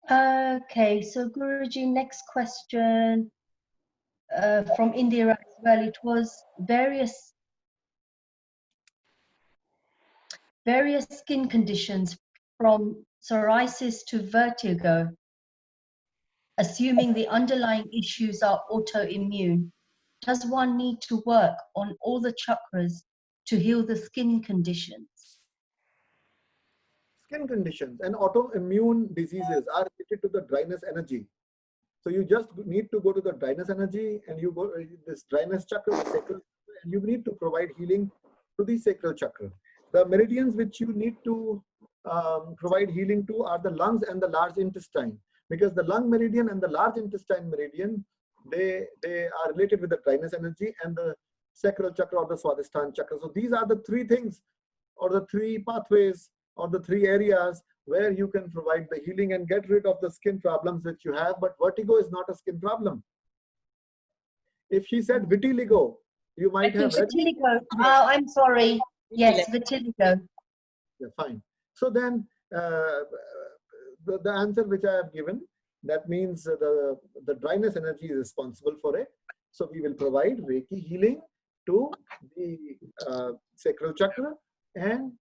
Okay, so Guruji, next question from India as well. It was various skin conditions from psoriasis to vertigo, assuming the underlying issues are autoimmune. Does one need to work on all the chakras to heal the skin conditions? Skin conditions and autoimmune diseases are related to the dryness energy. So you just need to go to the dryness energy and you go this dryness chakra, the sacral chakra, and you need to provide healing to the sacral chakra. The meridians which you need to provide healing to are the lungs and the large intestine, because the lung meridian and the large intestine meridian, they are related with the dryness energy and the sacral chakra or the Swadhisthana chakra. So these are the three things or the three pathways or the three areas where you can provide the healing and get rid of the skin problems that you have. But vertigo is not a skin problem. If she said vitiligo, you might have read vitiligo. Oh, I'm sorry. Yes, vitiligo. Yeah, fine. So then the answer which I have given, that means the dryness energy is responsible for it. So we will provide Reiki healing to the sacral chakra, and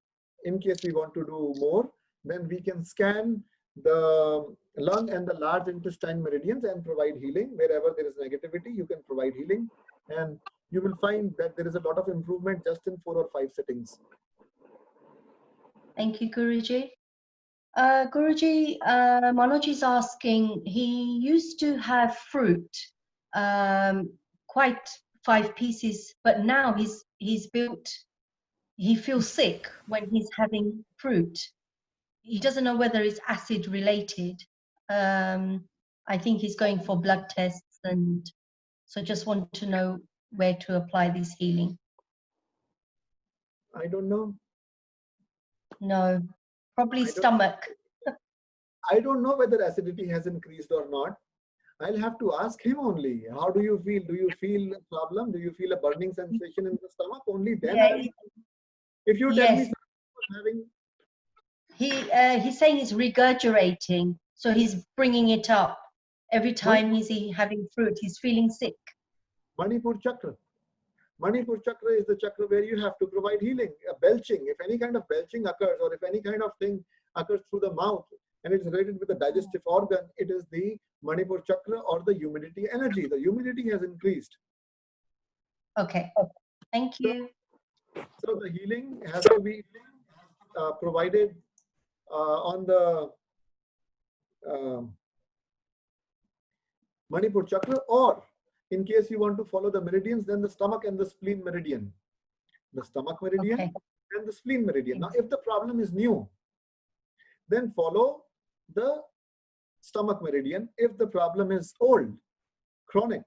in case we want to do more, then we can scan the lung and the large intestine meridians and provide healing. Wherever there is negativity, you can provide healing, and you will find that there is a lot of improvement just in 4 or 5 settings. Thank you, Guruji. Guruji, Manoj is asking, he used to have fruit, quite 5 pieces, but now he feels sick when he's having fruit. He doesn't know whether it's acid related. I think he's going for blood tests, and so just want to know where to apply this healing. I don't know. No, probably stomach. I don't know whether acidity has increased or not. I'll have to ask him only. How do you feel? Do you feel a problem? Do you feel a burning sensation in the stomach? Only then. Yeah, if you tell me having. He's saying he's regurgitating, so he's bringing it up every time he's having fruit. He's feeling sick. Manipur chakra. Manipur chakra is the chakra where you have to provide healing. Belching, if any kind of belching occurs, or if any kind of thing occurs through the mouth and it's related with the digestive organ, it is the Manipur chakra or the humidity energy. The humidity has increased. Okay, thank you. So the healing has to be provided on the Manipur chakra, or in case you want to follow the meridians, then the stomach and the spleen meridian. The stomach meridian and the spleen meridian. Now, if the problem is new, then follow the stomach meridian. If the problem is old, chronic,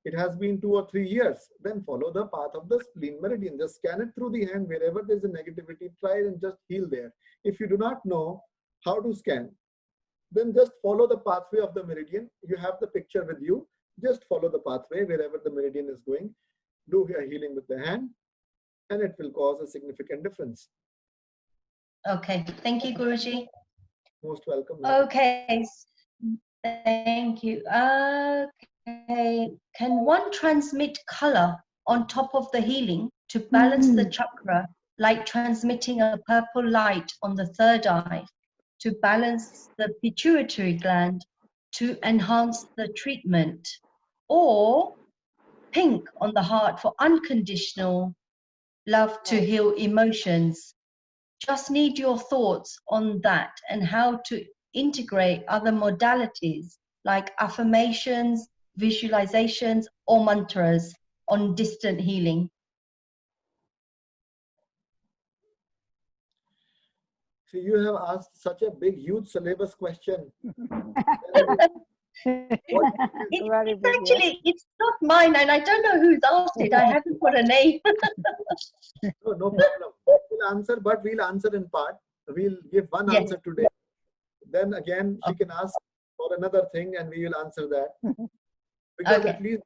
it has been 2 or 3 years, then follow the path of the spleen meridian. Just scan it through the hand. Wherever there's a negativity, try and just heal there. If you do not know how to scan, then just follow the pathway of the meridian. You have the picture with you. Just follow the pathway wherever the meridian is going. Do a healing with the hand, and it will cause a significant difference. Okay, thank you, Guruji. Most welcome. Okay, thank you. Okay, can one transmit color on top of the healing to balance the chakra, like transmitting a purple light on the third eye to balance the pituitary gland to enhance the treatment, or pink on the heart for unconditional love to heal emotions? Just need your thoughts on that and how to integrate other modalities like affirmations, visualizations, or mantras on distant healing. So you have asked such a big, huge syllabus question. It's not mine, and I don't know who's asked it. I haven't put a name. No problem. We'll answer, but we'll answer in part. We'll give one answer today. Then again, she can ask for another thing, and we will answer that. Because at least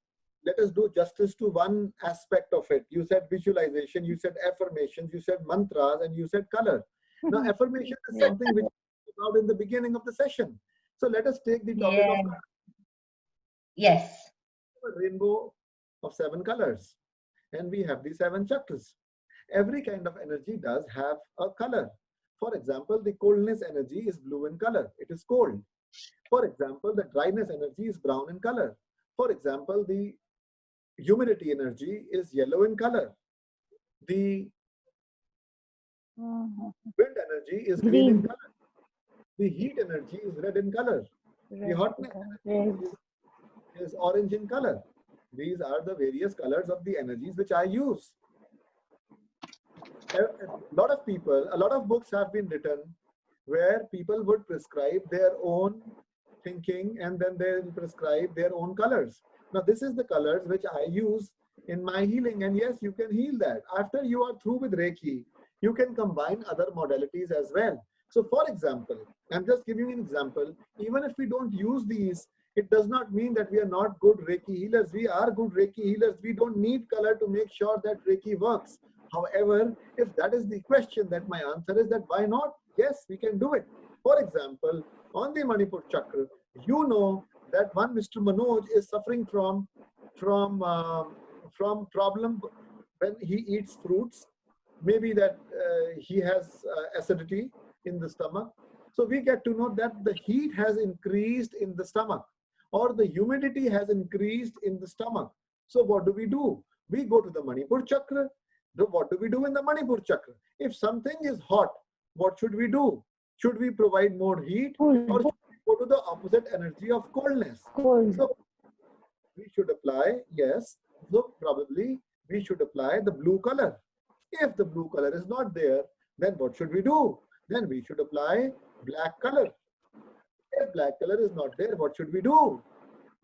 let us do justice to one aspect of it. You said visualization, you said affirmations, you said mantras, and you said color. Now, affirmation is something which we talked about in the beginning of the session. So let us take the topic Yeah. of Yes. a rainbow of 7 colors, and we have the 7 chakras. Every kind of energy does have a color. For example, the coldness energy is blue in color. It is cold. For example, the dryness energy is brown in color. For example, the humidity energy is yellow in color. The wind energy is green in color. The heat energy is red in color. The hotness energy is orange in color. These are the various colors of the energies which I use. A lot of people, a lot of books have been written where people would prescribe their own thinking and then they will prescribe their own colors. Now, this is the colors which I use in my healing, and yes, you can heal that. After you are through with Reiki, you can combine other modalities as well. So, for example, I'm just giving you an example. Even if we don't use these, it does not mean that we are not good Reiki healers. We are good Reiki healers. We don't need color to make sure that Reiki works. However, if that is the question, that my answer is that why not? Yes, we can do it. For example, on the Manipur chakra, you know that one Mr. Manoj is suffering from problem when he eats fruits. Maybe that he has acidity in the stomach. So we get to know that the heat has increased in the stomach, or the humidity has increased in the stomach. So what do? We go to the Manipur chakra. What do we do in the Manipur chakra? If something is hot, what should we do? Should we provide more heat, or should we go to the opposite energy of coldness? So we should apply, yes, so probably we should apply the blue color. If the blue color is not there, then what should we do? Then we should apply black color. If black color is not there, what should we do?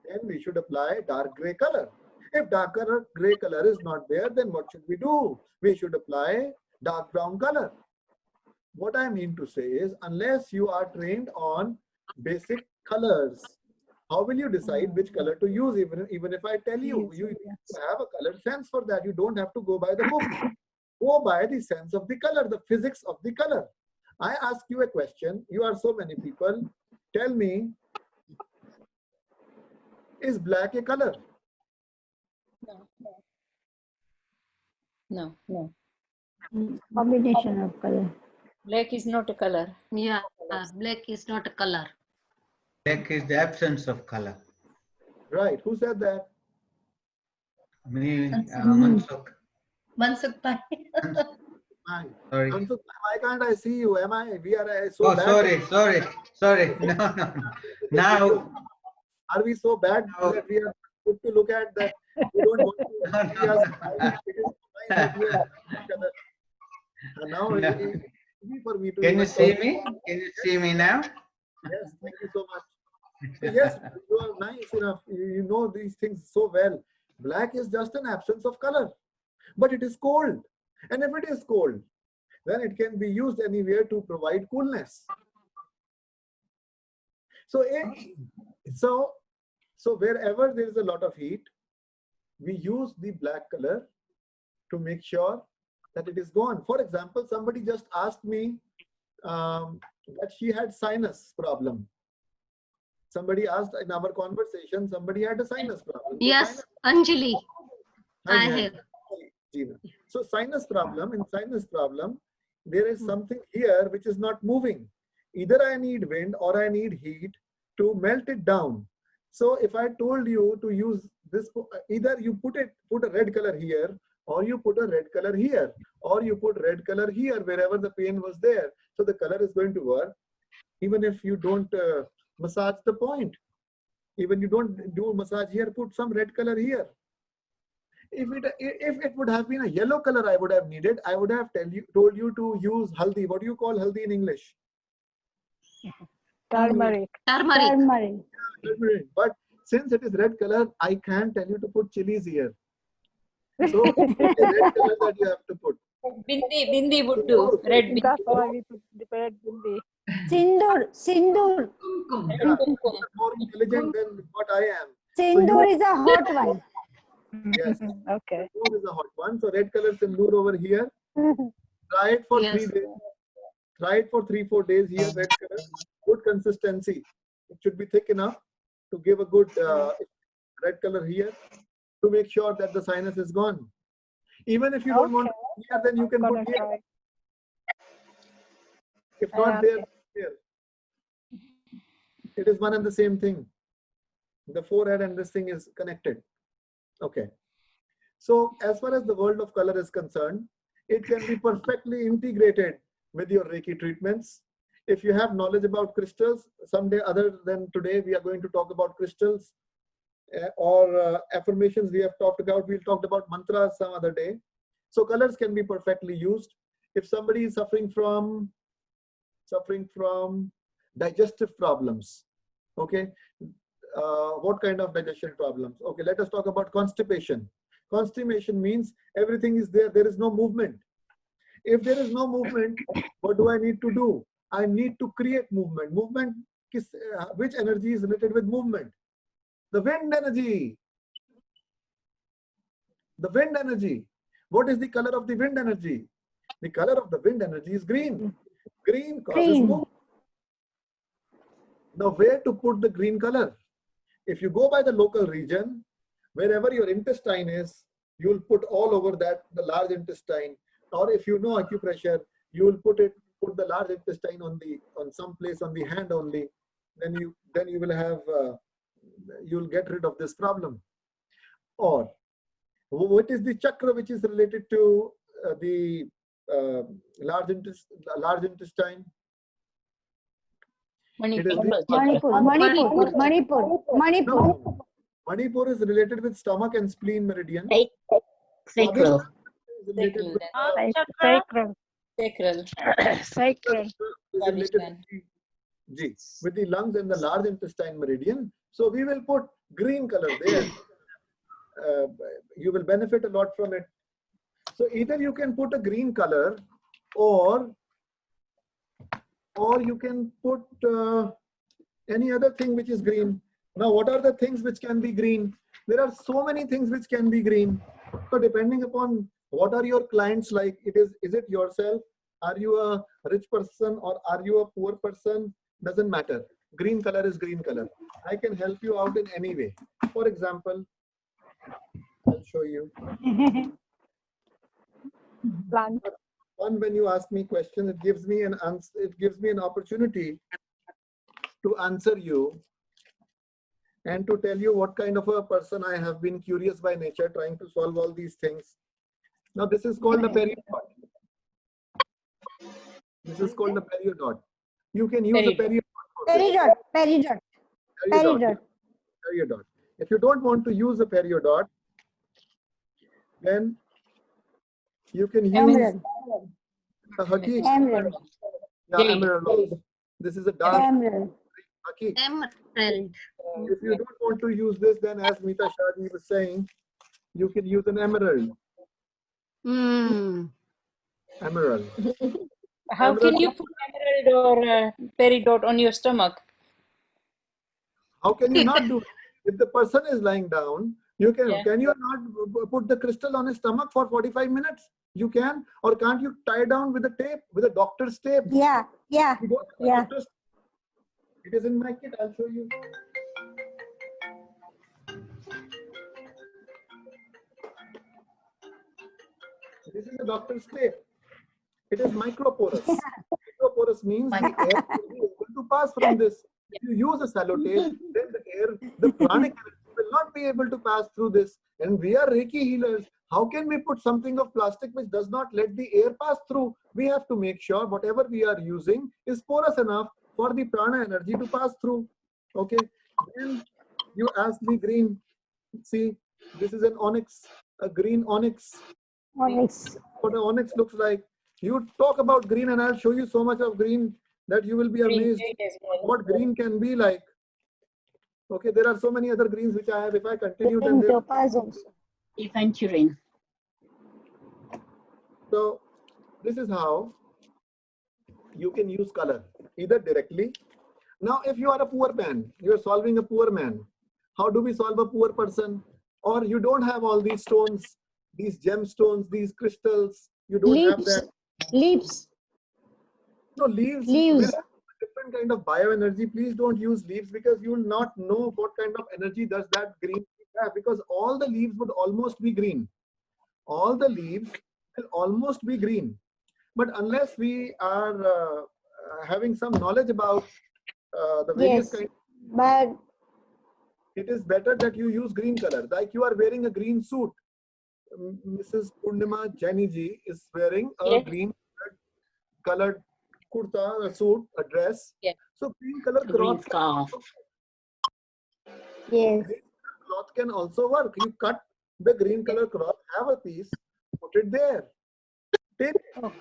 Then we should apply dark gray color. If dark gray color is not there, then what should we do? We should apply dark brown color. What I mean to say is, unless you are trained on basic colors, how will you decide which color to use? Even if I tell you, you have a color sense for that. You don't have to go by the book. Go by the sense of the color, the physics of the color. I ask you a question. You are so many people. Tell me, is black a color? No. Combination of color. Black is not a color. Yeah, black is not a color. Black is the absence of color. Right. Who said that? Me, Mansukh. Mansukh Bhai. Sorry. Mansukh, why can't I see you? Am I? We are so Oh, bad. sorry. No. Now. Are we so bad that we are good to look at that we don't want to see us? It is nice that we are each other. And now No. it's easy for me to. Can you see me? Can you see me now? Yes, thank you so much. So yes, you are nice enough. You know these things so well. Black is just an absence of color, but it is cold. And if it is cold, then it can be used anywhere to provide coolness. So wherever there is a lot of heat, we use the black color to make sure that it is gone. For example, somebody just asked me that she had sinus problem. Somebody asked in our conversation, somebody had a sinus problem. Yes, Anjali, I have. So sinus problem, there is something here which is not moving. Either I need wind or I need heat to melt it down. So if I told you to use this, either you put a red color here, or you put a red color here, or you put red color here wherever the pain was there. So the color is going to work even if you don't massage the point. Even you don't do massage here, put some red color here. If it would have been a yellow color I would have needed, I would have told you to use haldi. What do you call haldi in English? Turmeric. Turmeric. But since it is red color, I can't tell you to put chilies here. So it's a red color that you have to put. Bindi would do. Red bindi. That's why we put the red bindi. Sindoor. Yeah, more intelligent than what I am. Sindoor is a hot one. Yes. Okay. Sindoor is a hot one. So red color sindoor over here. Try it for 3 days. Try it for 3-4 days here. Red color. Good consistency. It should be thick enough to give a good red color here to make sure that the sinus is gone. Even if you don't want here, then you can put here. If not there, here. It is one and the same thing. The forehead and this thing is connected. Okay. So as far as the world of color is concerned, it can be perfectly integrated with your Reiki treatments. If you have knowledge about crystals, someday other than today, we are going to talk about crystals or affirmations we have talked about. We'll talk about mantras some other day. So colors can be perfectly used. If somebody is suffering from digestive problems, okay, what kind of digestion problems? Okay, let us talk about constipation. Constipation means everything is there, there is no movement. If there is no movement, what do I need to do? I need to create movement. Movement, which energy is related with movement? The wind energy. The wind energy. What is the color of the wind energy? The color of the wind energy is green. Green causes movement. Now, where to put the green color? If you go by the local region, wherever your intestine is, you will put all over that the large intestine. Or if you know acupressure, you will put the large intestine on some place on the hand only. Then you will have you will get rid of this problem. Or what is the chakra which is related to the large intestine? Manipur. No. Manipur is related with stomach and spleen meridian. Sacral. Related with, Sacral. Sacral. Sacral. is related with the lungs and the large intestine meridian. So we will put green color there. You will benefit a lot from it. So either you can put a green color, or you can put any other thing which is green. Now, what are the things which can be green? There are so many things which can be green. So depending upon what are your clients like, is it yourself? Are you a rich person or are you a poor person? Doesn't matter. Green color is green color. I can help you out in any way. For example, I'll show you. Plant. One, when you ask me questions, it gives me an answer. It gives me an opportunity to answer you and to tell you what kind of a person I have been, curious by nature, trying to solve all these things. Now, this is called a periodot. This is called a periodot. You can use a periodot. Periodot. If you don't want to use a periodot, then you can use a haki. Emerald. Yeah, emerald. This is a dark haki. Emerald. If you don't want to use this, then as Meeta Shadi was saying, you can use an emerald. Emerald. How can you put emerald or peridot on your stomach? How can you not do it? If the person is lying down, you can. Yeah. Can you not put the crystal on his stomach for 45 minutes? You can. Or can't you tie down with a tape, with a doctor's tape? Yeah. You go to the doctor's. It is in my kit. I'll show you. This is a doctor's tape. It is microporous. Microporous means the air will be able to pass from this. If you use a sellotape, then the pranic energy will not be able to pass through this. And we are Reiki healers. How can we put something of plastic which does not let the air pass through? We have to make sure whatever we are using is porous enough for the prana energy to pass through. Okay. Then you asked me green. See, this is an onyx, a green onyx. Onyx. What an onyx looks like. You talk about green and I'll show you so much of green that you will be amazed what green can be like. Okay, there are so many other greens which I have. If I continue, then Topaz also. Eventurin. so this is how you can use color, either directly. Now, if you are a poor man, you are solving a poor man. How do we solve a poor person? Or you don't have all these stones, these gemstones, these crystals. You don't have that. Leaves. No, leaves. Leaves. There are different kind of bioenergy. Please don't use leaves because you will not know what kind of energy does that green leaf have, because all the leaves would almost be green. All the leaves will almost be green. But unless we are having some knowledge about the various Yes, kinds, but it is better that you use green color. Like you are wearing a green suit. Mrs. Purnima Jaini ji is wearing a Yes. green colored kurta, a suit, a dress. Yeah. So green color Green cloth, scarf. yes, cloth can also work. You cut the green color cloth, have a piece, put it there. Take it.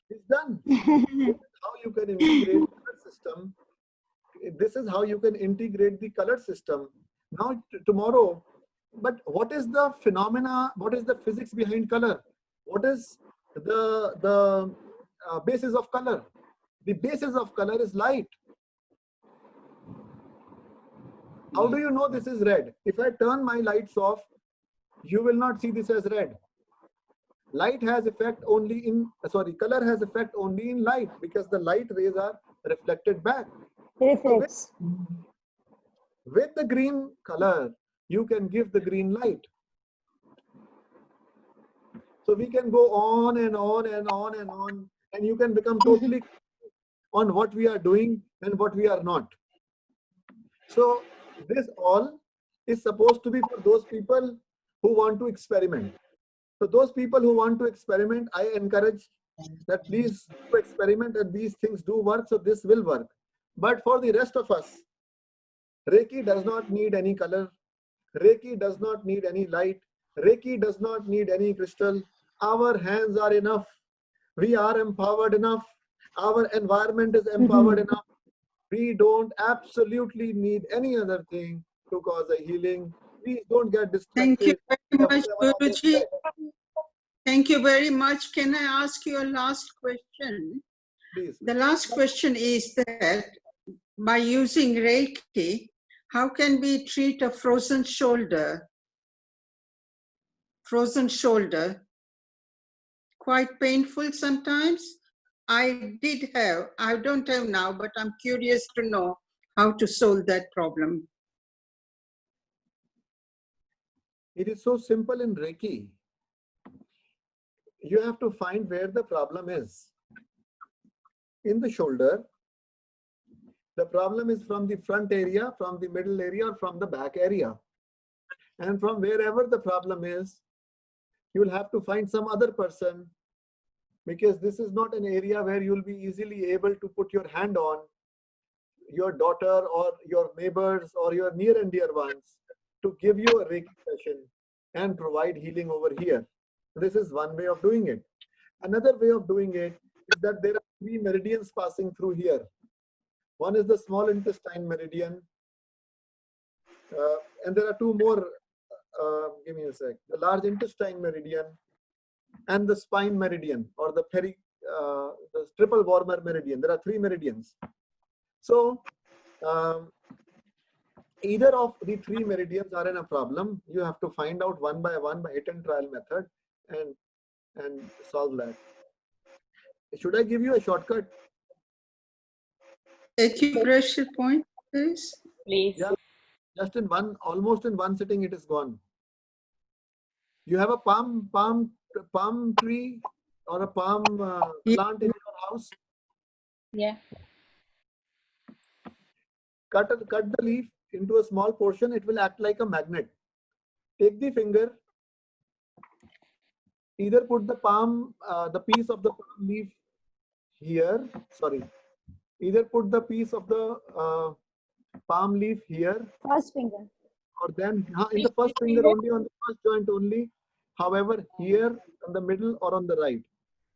It's done. This is how you can integrate the color system. This is how you can integrate the color system. Now, tomorrow, but what is the phenomena? What is the physics behind color? What is the basis of color? The basis of color is light. How do you know this is red? If I turn my lights off, you will not see this as red. Light has effect only in, color has effect only in light, because the light rays are reflected back. reflex. With the green color, you can give the green light. So we can go on and on and on and on, and you can become totally on what we are doing and what we are not. So this all is supposed to be for those people who want to experiment. So those people who want to experiment, I encourage that please do experiment, and these things do work, so this will work. But for the rest of us, Reiki does not need any color. Reiki does not need any light. Reiki does not need any crystal. Our hands are enough. We are empowered enough. Our environment is empowered enough. We don't absolutely need any other thing to cause a healing. Please don't get Thank you distracted. very much, Guruji. Thank you very much. Can I ask you a last question? Please. The last question is that by using Reiki, how can we treat a frozen shoulder? Frozen shoulder, quite painful sometimes. I don't have now, but I'm curious to know how to solve that problem. It is so simple in Reiki. You have to find where the problem is. In the shoulder, the problem is from the front area, from the middle area, or from the back area. And from wherever the problem is, you will have to find some other person, because this is not an area where you will be easily able to put your hand on. Your daughter or your neighbors or your near and dear ones to give you a Reiki session and provide healing over here. This is one way of doing it. Another way of doing it is that there are 3 meridians passing through here. One is the small intestine meridian, and there are 2 more. Give me a sec. The large intestine meridian and the spine meridian, or the triple warmer meridian. There are 3 meridians. So either of the 3 meridians are in a problem. You have to find out one by one by hit and trial method and solve that. Should I give you a shortcut? Acupressure point, please. Please. Yeah, just almost in one sitting, it is gone. You have a palm tree or a palm plant in your house. Yeah. Cut the leaf into a small portion. It will act like a magnet. Take the finger. Either put the piece of the palm leaf here. Sorry. Either put the piece of the palm leaf here. First finger. Or then in the first finger only, on the first joint only. However, here on the middle or on the right.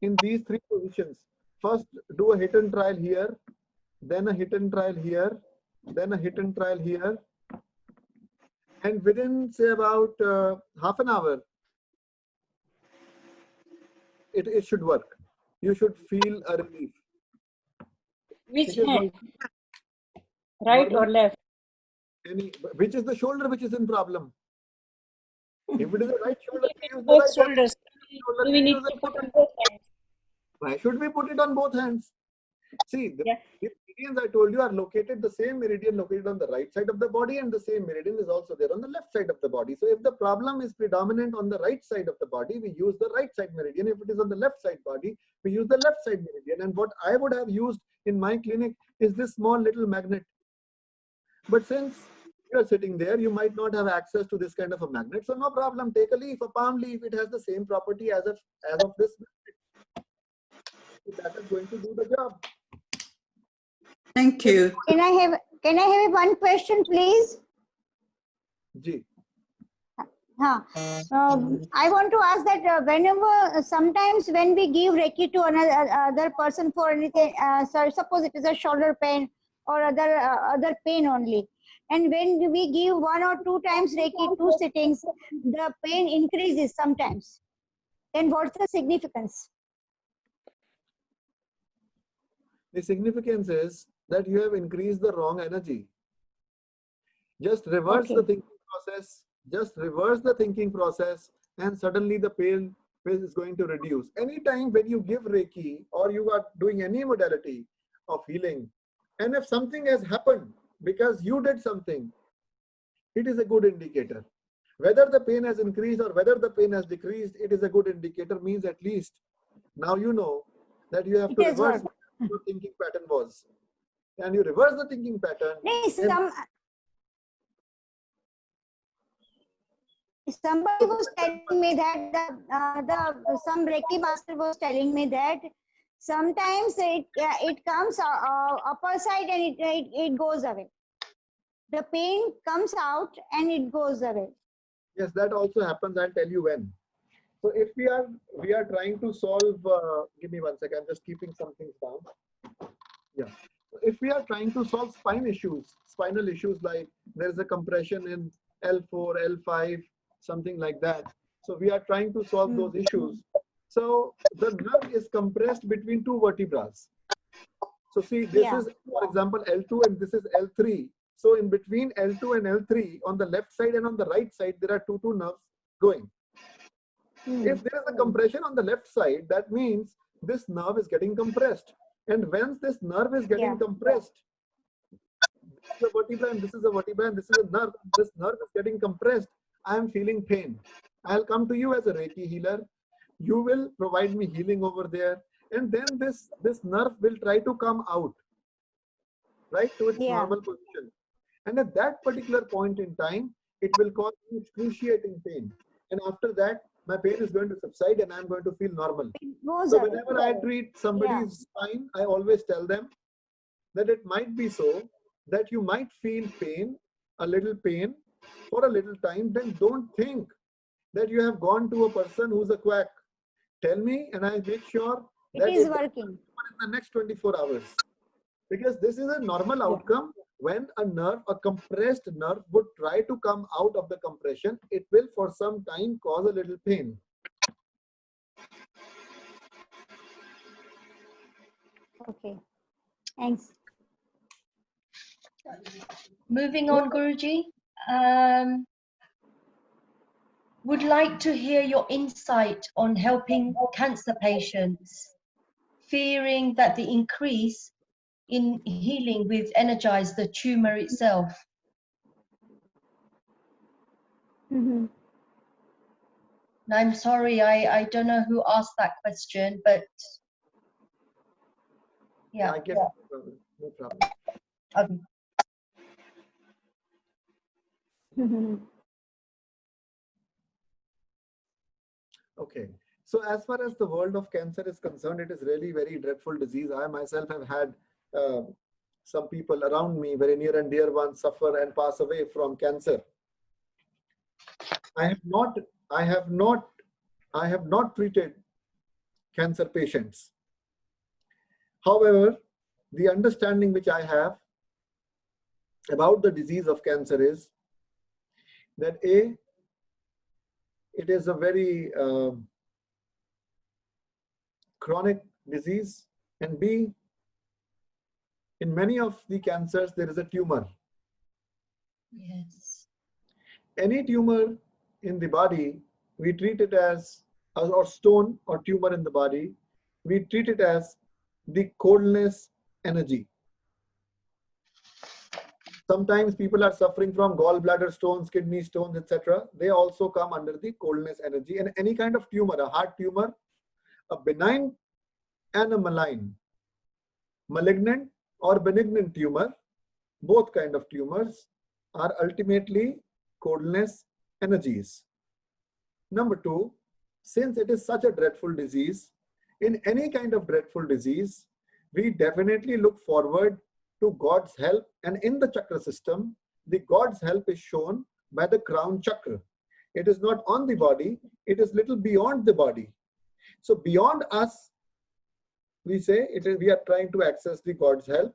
In these 3 positions. First, do a hit and trial here. Then a hit and trial here. Then a hit and trial here. And within, say, about half an hour, it should work. You should feel a relief. Which hand? Right or left? Which is the shoulder which is in problem? If it is the right shoulder, use the Both right shoulders. hand. Do we need to put on both hands? Why should we put it on both hands? See, the Yeah. meridians I told you are located, the same meridian located on the right side of the body, and the same meridian is also there on the left side of the body. So if the problem is predominant on the right side of the body, we use the right side meridian. If it is on the left side body, we use the left side meridian. And what I would have used in my clinic is this small little magnet. But since you are sitting there, you might not have access to this kind of a magnet. So no problem, take a leaf, a palm leaf. It has the same property as of this magnet. So that is going to do the job. Thank you. Can I have one question, please? Ji. I want to ask that whenever, sometimes when we give Reiki to another person for anything, so suppose it is a shoulder pain or other pain only, and when we give 1 or 2 times Reiki, 2 sittings, the pain increases sometimes. Then what's the significance? The significance is that you have increased the wrong energy. Just reverse the thinking process. Just reverse the thinking process, and suddenly the pain is going to reduce. Anytime when you give Reiki or you are doing any modality of healing, and if something has happened because you did something, it is a good indicator. Whether the pain has increased or whether the pain has decreased, it is a good indicator. Means at least now you know that you have to reverse what your thinking pattern was. And you reverse the thinking pattern. Somebody was telling me that some Reiki master was telling me that sometimes it comes upper side and it goes away. The pain comes out and it goes away. Yes, that also happens. I'll tell you when. So if we are trying to solve, give me 1 second, I'm just keeping some things down. Yeah. If we are trying to solve spinal issues like there is a compression in L4, L5, something like that. So we are trying to solve those issues. So the nerve is compressed between 2 vertebrae. So see, this is, for example, L2 and this is L3. So in between L2 and L3, on the left side and on the right side, there are two nerves going. If there is a compression on the left side, that means this nerve is getting compressed. And when this nerve is getting compressed, this is a vertebra and this is a vertebra and this is a nerve. This nerve is getting compressed. I am feeling pain. I'll come to you as a Reiki healer. You will provide me healing over there. And then this nerve will try to come out, right, to its normal position. And at that particular point in time, it will cause me excruciating pain. And after that, my pain is going to subside and I'm going to feel normal. So whenever I treat somebody's spine, I always tell them that it might be so that you might feel pain, a little pain for a little time. Then don't think that you have gone to a person who's a quack. Tell me and I make sure that it is working in the next 24 hours. Because this is a normal outcome. When a nerve, a compressed nerve would try to come out of the compression, it will for some time cause a little pain. Okay, thanks. Moving on, Guruji. Would like to hear your insight on helping cancer patients, fearing that the increase in healing with energize the tumor itself. Mm-hmm. I'm sorry, I don't know who asked that question, but yeah. I get it. No problem. Okay. Okay. So as far as the world of cancer is concerned, it is really very dreadful disease. I myself have had some people around me, very near and dear ones, suffer and pass away from cancer. I have not treated cancer patients. However, the understanding which I have about the disease of cancer is that A, it is a very chronic disease, and B, in many of the cancers, there is a tumor. Yes. Any tumor in the body, we treat it as, or stone or tumor in the body, we treat it as the coldness energy. Sometimes people are suffering from gallbladder stones, kidney stones, etc. They also come under the coldness energy. And any kind of tumor, a heart tumor, a benign and a malign, malignant or benignant tumor, both kind of tumors are ultimately coldness energies. Number two, since it is such a dreadful disease, in any kind of dreadful disease, we definitely look forward to God's help. And in the chakra system, the God's help is shown by the crown chakra. It is not on the body, it is little beyond the body. So beyond us, we say we are trying to access the God's help.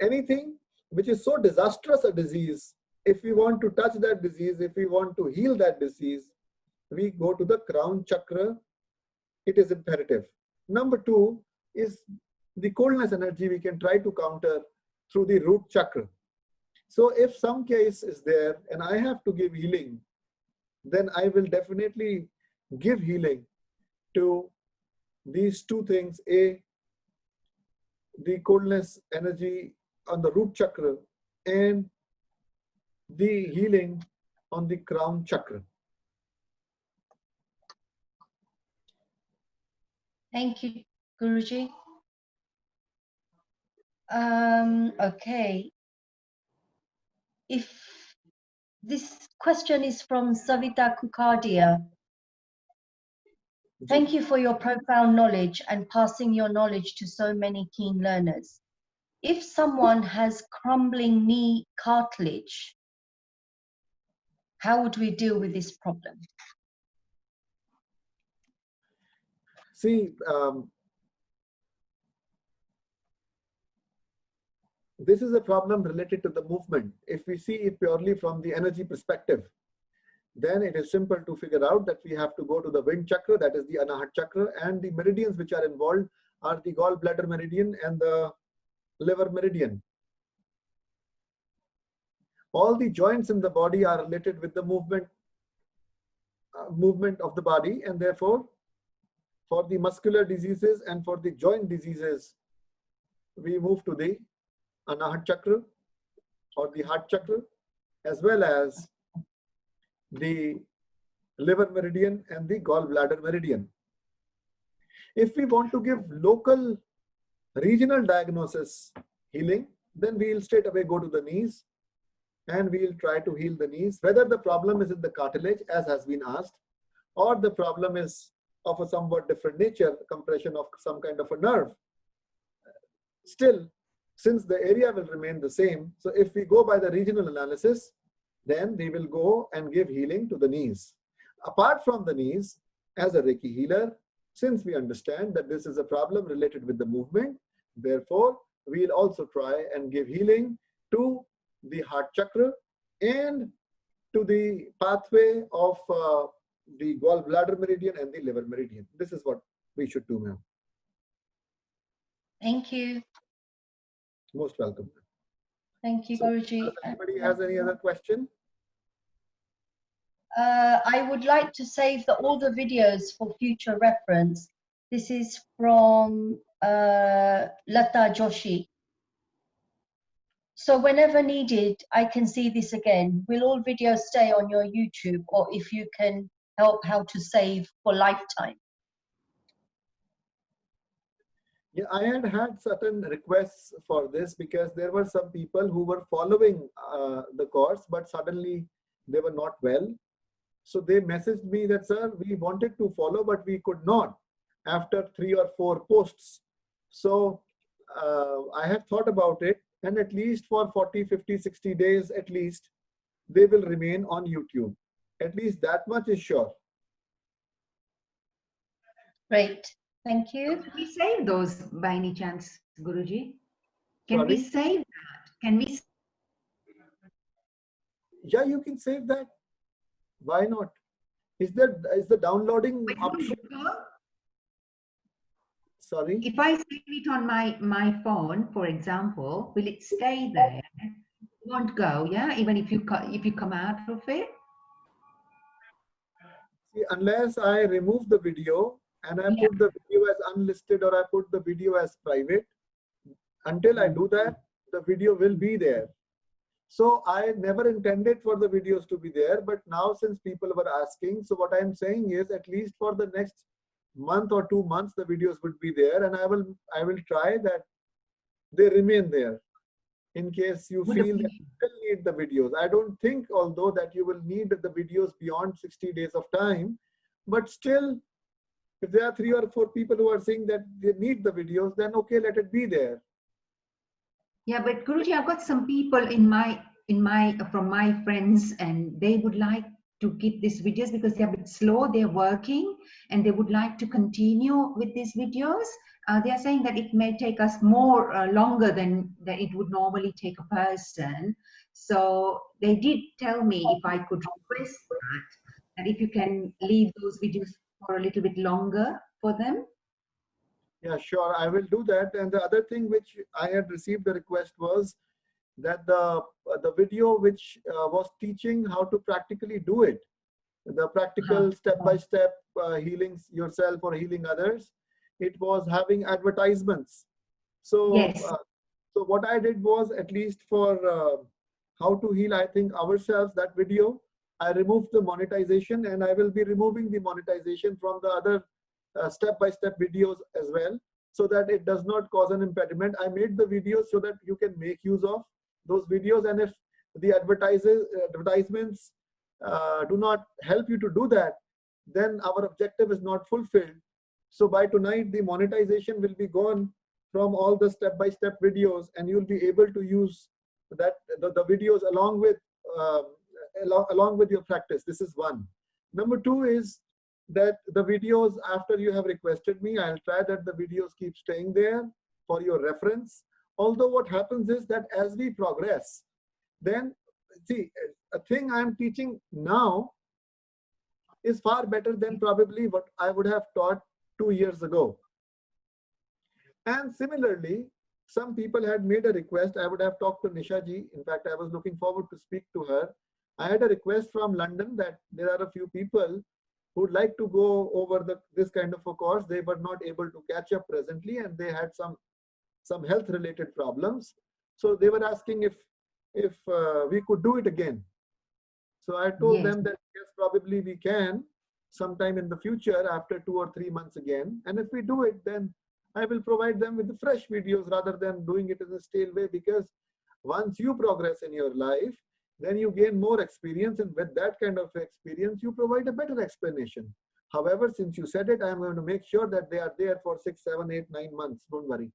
Anything which is so disastrous a disease, if we want to touch that disease, if we want to heal that disease, we go to the crown chakra. It is imperative. Number two is the coldness energy we can try to counter through the root chakra. So if some case is there and I have to give healing, then I will definitely give healing to these two things. A, the coldness energy on the root chakra and the healing on the crown chakra. Thank you, Guruji. Okay. If this question is from Savita Kukadia. Thank you for your profound knowledge and passing your knowledge to so many keen learners. If someone has crumbling knee cartilage, how would we deal with this problem? See, this is a problem related to the movement. If we see it purely from the energy perspective, then it is simple to figure out that we have to go to the wind chakra, that is the Anahat chakra, and the meridians which are involved are the gallbladder meridian and the liver meridian. All the joints in the body are related with the movement of the body, and therefore for the muscular diseases and for the joint diseases, we move to the Anahat chakra or the heart chakra, as well as the liver meridian and the gallbladder meridian. If we want to give local regional diagnosis healing, then we will straight away go to the knees and we will try to heal the knees, whether the problem is in the cartilage, as has been asked, or the problem is of a somewhat different nature, compression of some kind of a nerve. Still, since the area will remain the same, so if we go by the regional analysis, then we will go and give healing to the knees. Apart from the knees, as a Reiki healer, since we understand that this is a problem related with the movement, therefore, we will also try and give healing to the heart chakra and to the pathway of the gallbladder meridian and the liver meridian. This is what we should do, ma'am. Thank you. Most welcome. Thank you, So, Guruji. if anybody has any other question? I would like to save all the videos for future reference. This is from Lata Joshi. So whenever needed, I can see this again. Will all videos stay on your YouTube, or if you can help how to save for lifetime? Yeah, I had certain requests for this because there were some people who were following the course, but suddenly they were not well. So they messaged me that, sir, we wanted to follow, but we could not after 3 or 4 posts. So I have thought about it, and at least for 40, 50, 60 days, at least, they will remain on YouTube. At least that much is sure. Great. Thank you. Can we save those by any chance, Guruji? Can Sorry? we save that? Can we? Yeah, you can save that. Why not? Is the downloading option? Sorry? If I save it on my phone, for example, will it stay there? It won't go, yeah? Even if you come out of it? See, unless I remove the video and I put the video as unlisted or I put the video as private, until I do that, the video will be there. So I never intended for the videos to be there, but now since people were asking, so what I'm saying is at least for the next month or 2 months, the videos would be there, and I will try that they remain there in case you feel that you still need the videos. I don't think, although, that you will need the videos beyond 60 days of time, but still, if there are 3 or 4 people who are saying that they need the videos, then okay, let it be there. Yeah, but Guruji, I've got some people from my friends, and they would like to get these videos because they're a bit slow, they're working, and they would like to continue with these videos. They are saying that it may take us more longer than it would normally take a person. So they did tell me if I could request that if you can leave those videos for a little bit longer for them. Yeah, sure, I will do that. And the other thing which I had received a request was that the video which was teaching how to practically do it, the practical step-by-step healing yourself or healing others, it was having advertisements. So, yes. So what I did was, at least for how to heal, I think, ourselves, that video, I removed the monetization, and I will be removing the monetization from the other step-by-step videos as well, so that it does not cause an impediment. I made the videos so that you can make use of those videos, and if the advertisements do not help you to do that, then our objective is not fulfilled. So by tonight, the monetization will be gone from all the step-by-step videos, and you'll be able to use that the videos along with your practice. This is one. Number two is that the videos, after you have requested me, I'll try that the videos keep staying there for your reference. Although what happens is that as we progress, then see, a thing I'm teaching now is far better than probably what I would have taught 2 years ago. And similarly, some people had made a request. I would have talked to Nisha ji. In fact, I was looking forward to speak to her. I had a request from London that there are a few people who would like to go over this kind of a course. They were not able to catch up presently, and they had some health related problems. So they were asking if we could do it again. So I told them that yes, probably we can sometime in the future after 2 or 3 months again. And if we do it, then I will provide them with the fresh videos rather than doing it in a stale way, because once you progress in your life, then you gain more experience, and with that kind of experience, you provide a better explanation. However, since you said it, I'm going to make sure that they are there for 6, 7, 8, 9 months. Don't worry.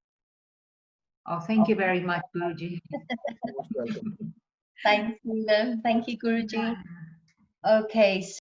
Oh, thank you very much, Guruji. Most welcome. Thanks, Neelam. Thank you, Guruji. Okay.